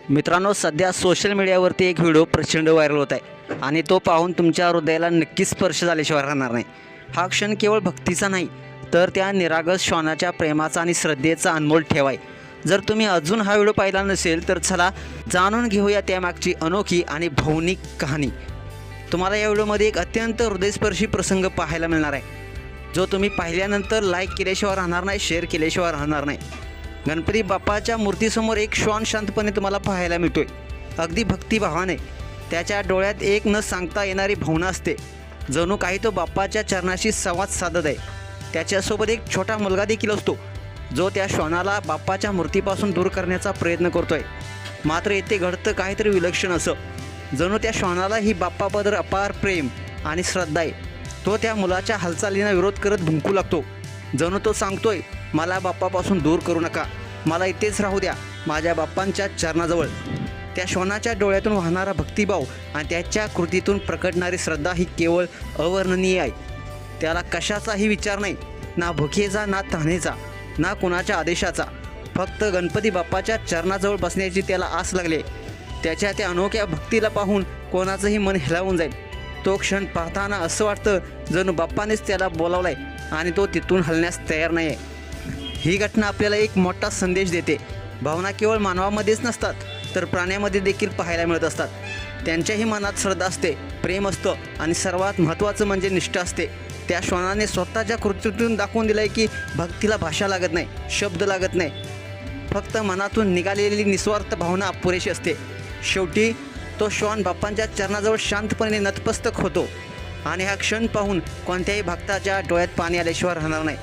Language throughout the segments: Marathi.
मित्रांनो, सध्या सोशल मीडियावरती एक व्हिडिओ प्रचंड व्हायरल होत आहे आणि तो पाहून तुमच्या हृदयाला नक्कीच स्पर्श झाल्याशिवाय राहणार नाही। हा क्षण केवळ भक्तीचा नाही, तर त्या निरागस श्वानाच्या प्रेमाचा आणि श्रद्धेचा अनमोल ठेवा आहे। जर तुम्ही अजून हा व्हिडिओ पाहिला नसेल तर चला जाणून घेऊया त्यामागची अनोखी आणि भावनिक कहाणी। तुम्हाला या व्हिडिओमध्ये एक अत्यंत हृदयस्पर्शी प्रसंग पाहायला मिळणार आहे, जो तुम्ही पाहिल्यानंतर लाईक केल्याशिवाय राहणार नाही, शेअर केल्याशिवाय राहणार नाही। गणपती बाप्पाच्या मूर्तीसमोर एक श्वान शांतपणे तुम्हाला पाहायला मिळतोय, अगदी भक्तिभावाने। त्याच्या डोळ्यात एक न सांगता येणारी भावना असते, जणू काही तो बाप्पाच्या चरणाशी संवाद साधत आहे। त्याच्यासोबत एक छोटा मुलगा देखील असतो, जो त्या श्वानाला बाप्पाच्या मूर्तीपासून दूर करण्याचा प्रयत्न करतोय। मात्र येथे घडतं काहीतरी विलक्षण असं, जणू त्या श्वानाला ही बाप्पाबद्दल अपार प्रेम आणि श्रद्धा आहे। तो त्या मुलाच्या हालचालींना विरोध करत भुंकू लागतो, जणू तो सांगतोय, मला बाप्पापासून दूर करू नका, मला इथेच राहू द्या, माझ्या बाप्पांच्या चरणाजवळ। त्या श्वानाच्या डोळ्यातून वाहणारा भक्तिभाव आणि त्याच्या कृतीतून प्रकटणारी श्रद्धा ही केवळ अवर्णनीय आहे। त्याला कशाचाही विचार नाही, ना भुकेचा, ना तहानेचा, ना कुणाच्या आदेशाचा, फक्त गणपती बाप्पाच्या चरणाजवळ बसण्याची त्याला आस लागली। त्याच्या त्या अनोख्या भक्तीला पाहून कोणाचंही मन हेलावून जाईल। तो क्षण पाहताना असं वाटतं जणू बाप्पानेच त्याला बोलावलंय आणि तो तिथून हलण्यास तयार नाही आहे। ही घटना आपल्याला एक मोठा संदेश देते। भावना केवळ मानवामध्येच नसतात, तर प्राण्यामध्ये देखील पाहायला मिळत असतात। त्यांच्याही मनात श्रद्धा असते, प्रेम असतं आणि सर्वात महत्त्वाचं म्हणजे निष्ठा असते। त्या श्वानाने स्वतःच्या कृतीतून दाखवून दिलं आहे की भक्तीला भाषा लागत नाही, शब्द लागत नाही, फक्त मनातून निघालेली निस्वार्थ भावना पुरेशी असते। शेवटी तो श्वान बाप्पांच्या चरणाजवळ शांतपणे नतमस्तक होतो आणि हा क्षण पाहून कोणत्याही भक्ताच्या डोळ्यात पाणी आल्याशिवाय राहणार नाही।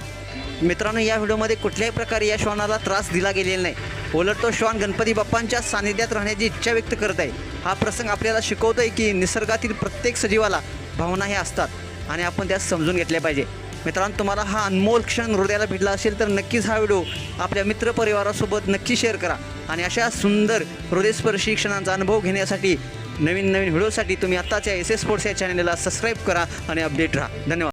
मित्रांनो, या व्हिडिओमध्ये कुठल्याही प्रकारे या श्वानाला त्रास दिला गेलेला नाही, उलट तो श्वान गणपती बाप्पांच्या सानिध्यात राहण्याची इच्छा व्यक्त करत आहे। हा प्रसंग आपल्याला शिकवतोय की निसर्गातील प्रत्येक सजीवाला भावना हे असतात आणि आपण त्यास समजून घेतल्या पाहिजे। मित्रांनो, तुम्हाला हा अनमोल क्षण हृदयाला भिडला असेल तर नक्कीच हा व्हिडिओ आपल्या मित्रपरिवारासोबत नक्की शेअर करा आणि अशा सुंदर हृदयस्पर्शी क्षणांचा अनुभव घेण्यासाठी नवीन व्हिडिओसाठी तुम्ही आत्ताच्या एस एस स्पोर्ट्स या चॅनलला सबस्क्राईब करा आणि अपडेट राहा। धन्यवाद।